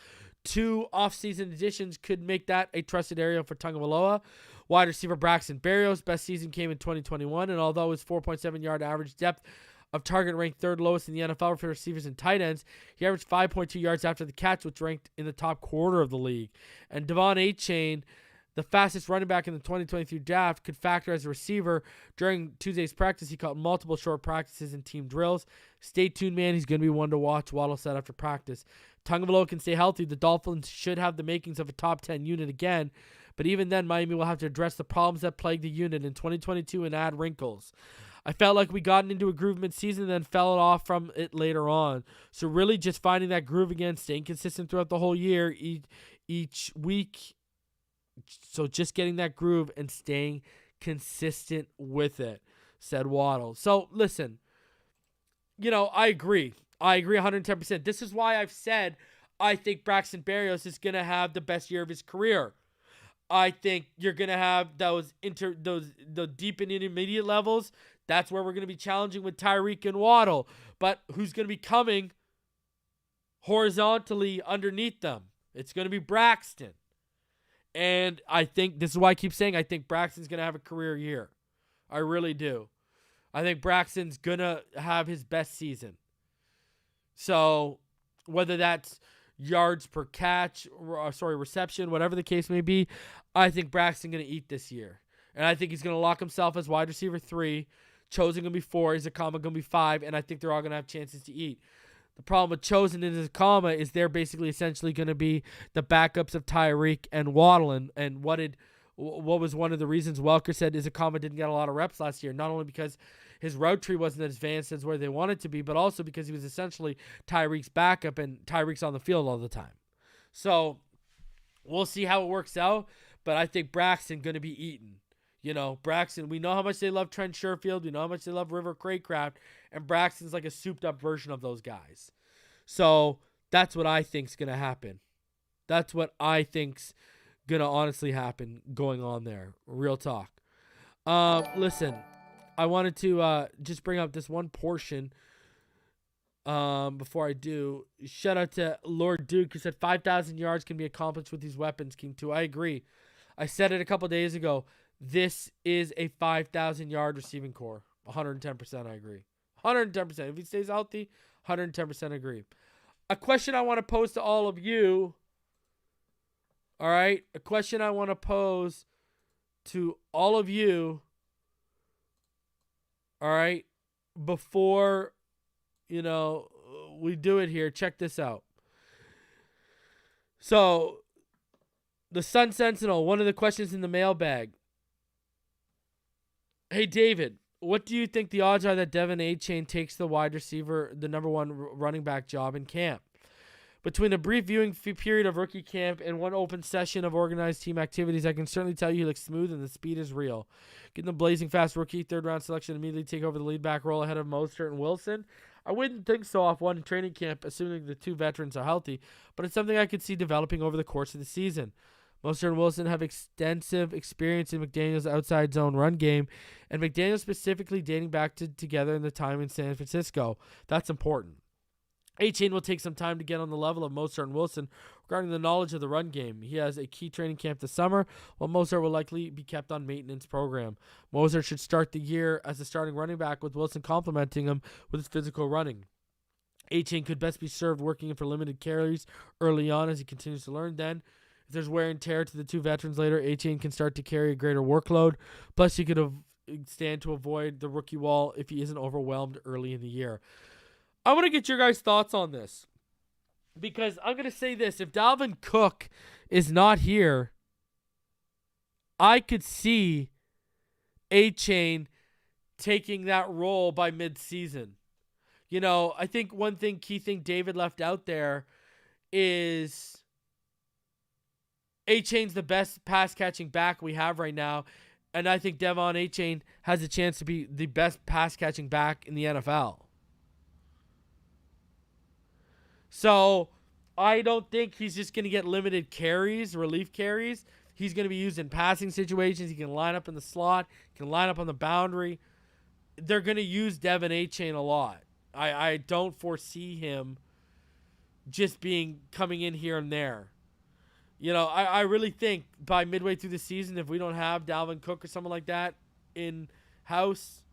2 offseason additions could make that a trusted area for Tagovailoa. Wide receiver Braxton Berrios' best season came in 2021, and although his 4.7-yard average depth of target ranked third lowest in the NFL for receivers and tight ends, he averaged 5.2 yards after the catch, which ranked in the top quarter of the league. And Devon Achane, the fastest running back in the 2023 draft, could factor as a receiver. During Tuesday's practice, he caught multiple short practices and team drills. Stay tuned, man. He's going to be one to watch, Waddle said after practice. Tagovailoa can stay healthy. The Dolphins should have the makings of a top 10 unit again, but even then, Miami will have to address the problems that plague the unit in 2022 and add wrinkles. I felt like we got into a groove mid-season and then fell off from it later on. So really just finding that groove again, staying consistent throughout the whole year, each week. So just getting that groove and staying consistent with it, said Waddle. So listen, I agree. I agree 110%. This is why I've said I think Braxton Berrios is going to have the best year of his career. I think you're going to have the deep and intermediate levels. That's where we're going to be challenging with Tyreek and Waddle. But who's going to be coming horizontally underneath them? It's going to be Braxton. And I think this is why I keep saying I think Braxton's going to have a career year. I really do. I think Braxton's going to have his best season. So whether that's yards per catch, reception, whatever the case may be, I think Braxton's going to eat this year. And I think he's going to lock himself as wide receiver 3. Chosen going to be 4. Izakama going to be 5. And I think they're all going to have chances to eat. The problem with Chosen and Izakama is they're basically essentially going to be the backups of Tyreek and Waddle. And what was one of the reasons Welker said Izakama didn't get a lot of reps last year? Not only because his route tree wasn't as advanced as where they wanted to be, but also because he was essentially Tyreek's backup, and Tyreek's on the field all the time. So we'll see how it works out, but I think Braxton going to be eaten. Braxton, we know how much they love Trent Sherfield. We know how much they love River Craycraft, and Braxton's like a souped-up version of those guys. So that's what I think's going to happen. That's what I think's going to honestly happen going on there. Real talk. Listen, I wanted to just bring up this one portion before I do. Shout out to Lord Duke, who said 5,000 yards can be accomplished with these weapons, King 2. I agree. I said it a couple days ago. this is a 5,000-yard receiving core. 110% I agree. 110%. If he stays healthy, 110% agree. A question I want to pose to all of you. All right? A question I want to pose to all of you. All right? Before, we do it here, check this out. So, the Sun Sentinel, one of the questions in the mailbag. Hey, David, what do you think the odds are that Devon Achane takes the wide receiver, the number one running back job in camp? Between a brief viewing period of rookie camp and one open session of organized team activities, I can certainly tell you he looks smooth and the speed is real. Getting the blazing fast rookie third-round selection immediately take over the lead back role ahead of Mostert and Wilson? I wouldn't think so off one training camp, assuming the two veterans are healthy, but it's something I could see developing over the course of the season. Mostert and Wilson have extensive experience in McDaniel's outside zone run game, and McDaniel specifically dating back to together in the time in San Francisco. That's important. Achane will take some time to get on the level of Mostert and Wilson regarding the knowledge of the run game. He has a key training camp this summer, while Mostert will likely be kept on maintenance program. Mostert should start the year as a starting running back, with Wilson complementing him with his physical running. Achane could best be served working for limited carries early on as he continues to learn. Then, if there's wear and tear to the two veterans later, Achane can start to carry a greater workload. Plus, he could stand to avoid the rookie wall if he isn't overwhelmed early in the year. I want to get your guys' thoughts on this, because I'm going to say this. If Dalvin Cook is not here, I could see Achane taking that role by midseason. I think one key thing David left out there is Achane's the best pass-catching back we have right now, and I think Devon Achane has a chance to be the best pass-catching back in the NFL. So, I don't think he's just going to get limited carries, relief carries. He's going to be used in passing situations. He can line up in the slot, can line up on the boundary. They're going to use Devon Achane a lot. I don't foresee him just coming in here and there. I really think by midway through the season, if we don't have Dalvin Cook or someone like that in-house,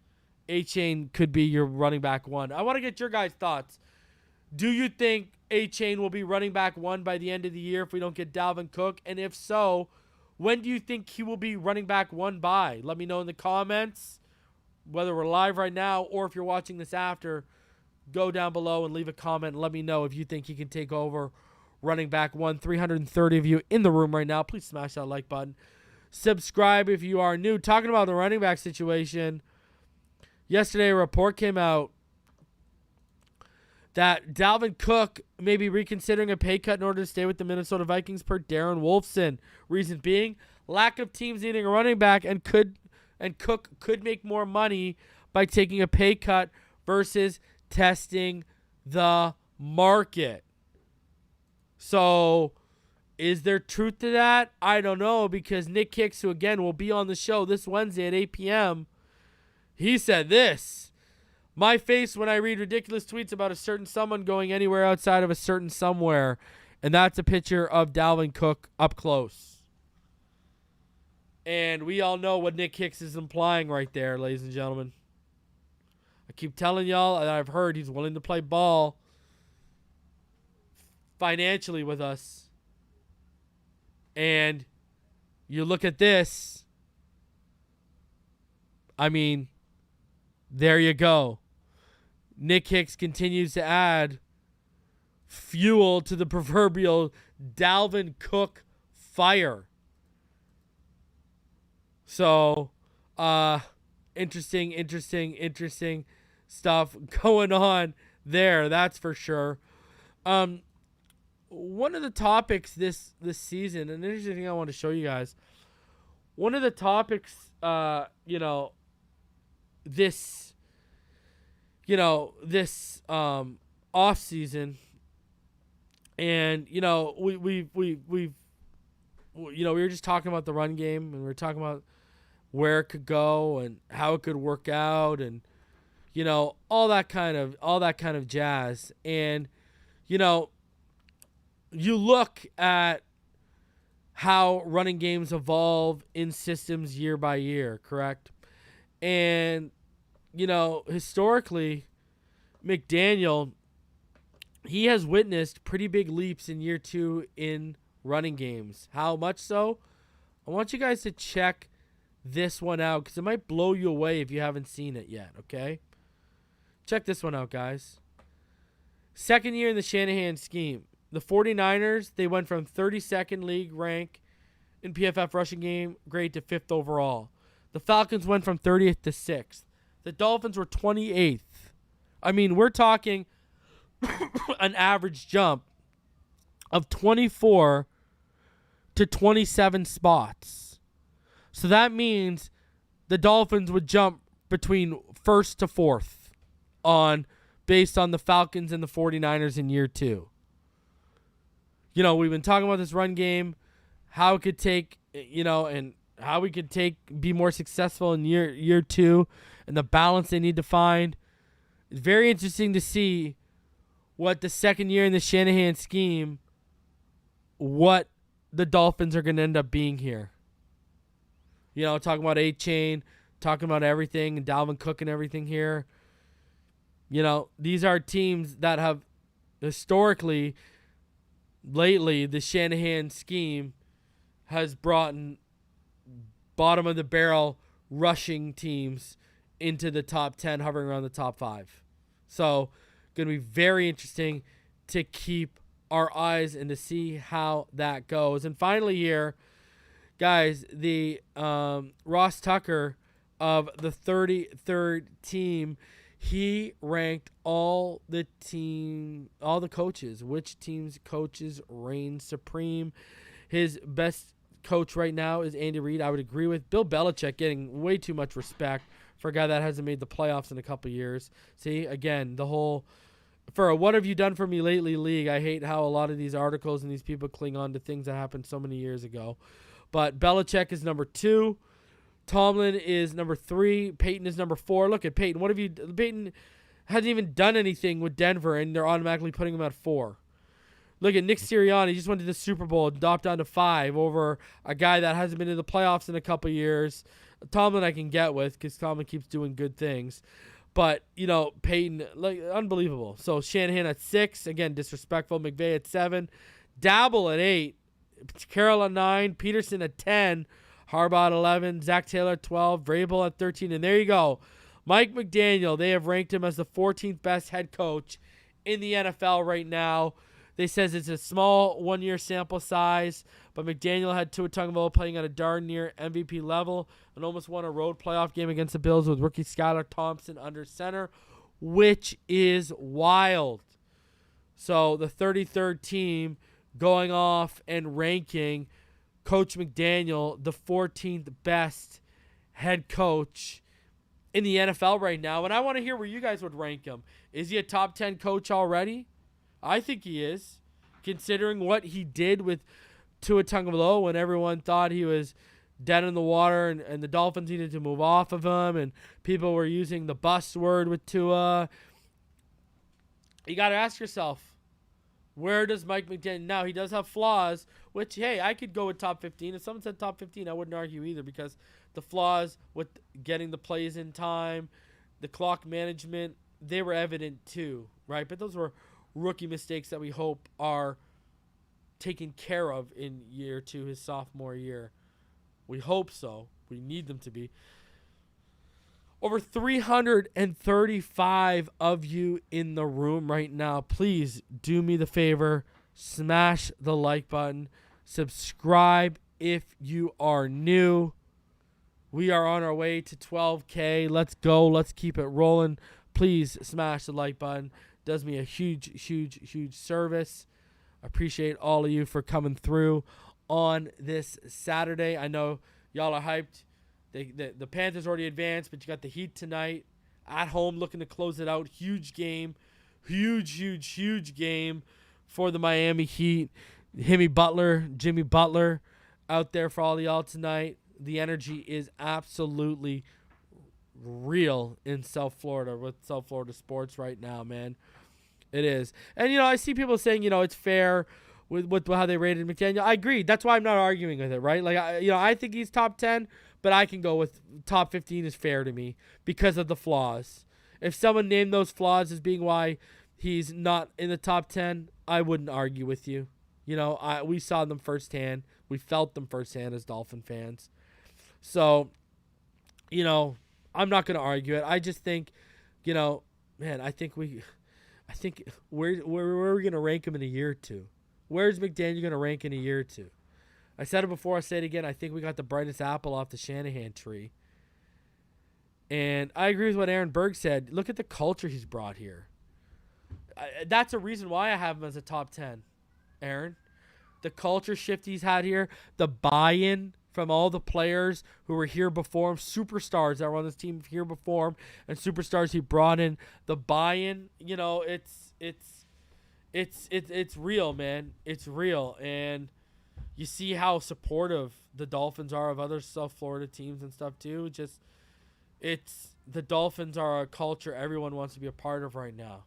Achane could be your running back one. I want to get your guys' thoughts. Do you think Achane will be running back one by the end of the year if we don't get Dalvin Cook? And if so, when do you think he will be running back one by? Let me know in the comments, whether we're live right now or if you're watching this after. Go down below and leave a comment and let me know if you think he can take over running back one. 330 of you in the room right now. Please smash that like button. Subscribe if you are new. Talking about the running back situation, yesterday a report came out that Dalvin Cook may be reconsidering a pay cut in order to stay with the Minnesota Vikings per Darren Wolfson. Reason being, lack of teams needing a running back, and Cook could make more money by taking a pay cut versus testing the market. So, is there truth to that? I don't know, because Nick Hicks, who again will be on the show this Wednesday at 8 p.m., he said this: "My face when I read ridiculous tweets about a certain someone going anywhere outside of a certain somewhere." And that's a picture of Dalvin Cook up close. And we all know what Nick Hicks is implying right there, ladies and gentlemen. I keep telling y'all that I've heard he's willing to play ball financially with us. And you look at this. I mean, there you go. Nick Hicks continues to add fuel to the proverbial Dalvin Cook fire. So, interesting stuff going on there, that's for sure. One of the topics this season, an interesting thing I want to show you guys. One of the topics, this off season, and we were just talking about the run game, and we were talking about where it could go and how it could work out, and all that kind of jazz. And you look at how running games evolve in systems year by year, correct? And, historically, McDaniel, he has witnessed pretty big leaps in year 2 in running games. How much so? I want you guys to check this one out because it might blow you away if you haven't seen it yet, okay? Check this one out, guys. Second year in the Shanahan scheme. The 49ers, they went from 32nd league rank in PFF rushing game grade to 5th overall. The Falcons went from 30th to 6th. The Dolphins were 28th. I mean, we're talking an average jump of 24 to 27 spots. So that means the Dolphins would jump between 1st to 4th based on the Falcons and the 49ers in year 2. We've been talking about this run game, how it could take, and how we could be more successful in year 2 and the balance they need to find. It's very interesting to see what the second year in the Shanahan scheme, what the Dolphins are going to end up being here. Talking about Achane, talking about everything, and Dalvin Cook and everything here. These are teams that have historically, lately, the Shanahan scheme has brought in bottom of the barrel rushing teams into the top 10, hovering around the top 5. So, going to be very interesting to keep our eyes and to see how that goes. And finally here, guys, the Ross Tucker of the 33rd team, he ranked all the coaches, which team's coaches reign supreme. His best coach right now is Andy Reid. I would agree with Bill Belichick getting way too much respect for a guy that hasn't made the playoffs in a couple years. See, again, the whole for a what have you done for me lately league, I hate how a lot of these articles and these people cling on to things that happened so many years ago. But Belichick is number 2. Tomlin is number 3. Peyton is number 4. Look at Peyton. Peyton hasn't even done anything with Denver, and they're automatically putting him at 4. Look at Nick Sirianni. He just went to the Super Bowl and dropped down to 5 over a guy that hasn't been in the playoffs in a couple years. Tomlin I can get with because Tomlin keeps doing good things. But, Peyton, unbelievable. So Shanahan at 6. Again, disrespectful. McVay at 7. Dabble at 8. Carroll at 9. Peterson at 10. Harbaugh at 11, Zach Taylor at 12, Vrabel at 13, and there you go. Mike McDaniel, they have ranked him as the 14th best head coach in the NFL right now. They says it's a small one-year sample size, but McDaniel had Tua Tagovailoa playing at a darn near MVP level and almost won a road playoff game against the Bills with rookie Skylar Thompson under center, which is wild. So the 33rd team going off and ranking Coach McDaniel the 14th best head coach in the NFL right now. And I want to hear where you guys would rank him. Is he a top 10 coach already? I think he is, considering what he did with Tua Tagovailoa when everyone thought he was dead in the water and the Dolphins needed to move off of him and people were using the bust word with Tua. You got to ask yourself, where does Mike McDaniel... Now, he does have flaws, which, hey, I could go with top 15. If someone said top 15, I wouldn't argue either because the flaws with getting the plays in time, the clock management, they were evident too, right? But those were rookie mistakes that we hope are taken care of in year 2, his sophomore year. We hope so. We need them to be. Over 335 of you in the room right now. Please do me the favor. Smash the like button. Subscribe if you are new. We are on our way to 12K. Let's go. Let's keep it rolling. Please smash the like button. Does me a huge service. I appreciate all of you for coming through on this Saturday. I know y'all are hyped. The Panthers already advanced, but you got the Heat tonight at home looking to close it out. Huge game. Huge game for the Miami Heat. Jimmy Butler out there for all of y'all tonight. The energy is absolutely real in South Florida with South Florida sports right now, man. It is. And, I see people saying, it's fair with how they rated McDaniel. I agree. That's why I'm not arguing with it, right? Like, I think he's top 10, but I can go with top 15 is fair to me because of the flaws. If someone named those flaws as being why he's not in the top 10, I wouldn't argue with you. We saw them firsthand. We felt them firsthand as Dolphin fans. So, I'm not going to argue it. I just think, man, I think where are we going to rank him in a year or two? Where's McDaniel going to rank in a year or two? I said it before, I say it again. I think we got the brightest apple off the Shanahan tree. And I agree with what Aaron Berg said. Look at the culture he's brought here. That's a reason why I have him as a top 10, Aaron. The culture shift he's had here, the buy-in from all the players who were here before him, superstars that were on this team here before him, and superstars he brought in. The buy-in, it's real, man. It's real, and you see how supportive the Dolphins are of other South Florida teams and stuff too. The Dolphins are a culture everyone wants to be a part of right now.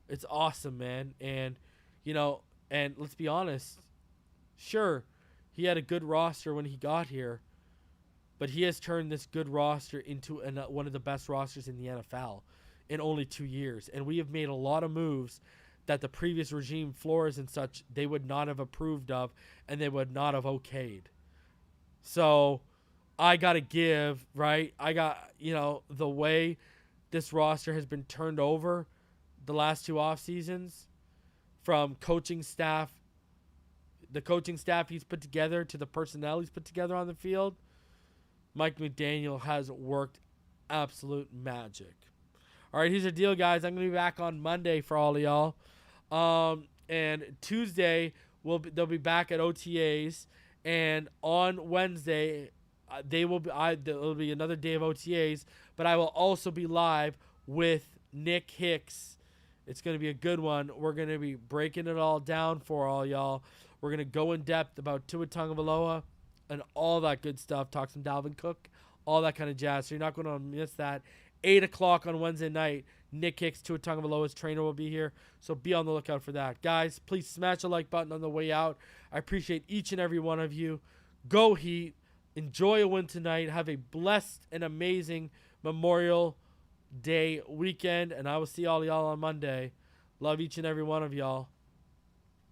It's awesome, man, and and let's be honest. Sure, he had a good roster when he got here, but he has turned this good roster into one of the best rosters in the NFL in only 2 years. And we have made a lot of moves that the previous regime, Flores and such, they would not have approved of and they would not have okayed. So I got to give, right? The way this roster has been turned over the last 2 off seasons, from coaching staff, the coaching staff he's put together to the personnel he's put together on the field, Mike McDaniel has worked absolute magic. All right, here's the deal, guys. I'm going to be back on Monday for all of y'all. And Tuesday, they'll be back at OTAs. And on Wednesday, there'll be another day of OTAs. But I will also be live with Nick Hicks. It's going to be a good one. We're going to be breaking it all down for all y'all. We're going to go in depth about Tua Tagovailoa and all that good stuff. Talk some Dalvin Cook, all that kind of jazz. So you're not going to miss that. 8 o'clock on Wednesday night, Nick Hicks, Tua Tagovailoa's trainer, will be here. So be on the lookout for that. Guys, please smash the like button on the way out. I appreciate each and every one of you. Go Heat. Enjoy a win tonight. Have a blessed and amazing Memorial Day weekend. And I will see all y'all on Monday. Love each and every one of y'all.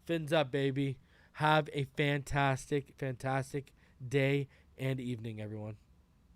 Fins up, baby. Have a fantastic, fantastic day and evening, everyone.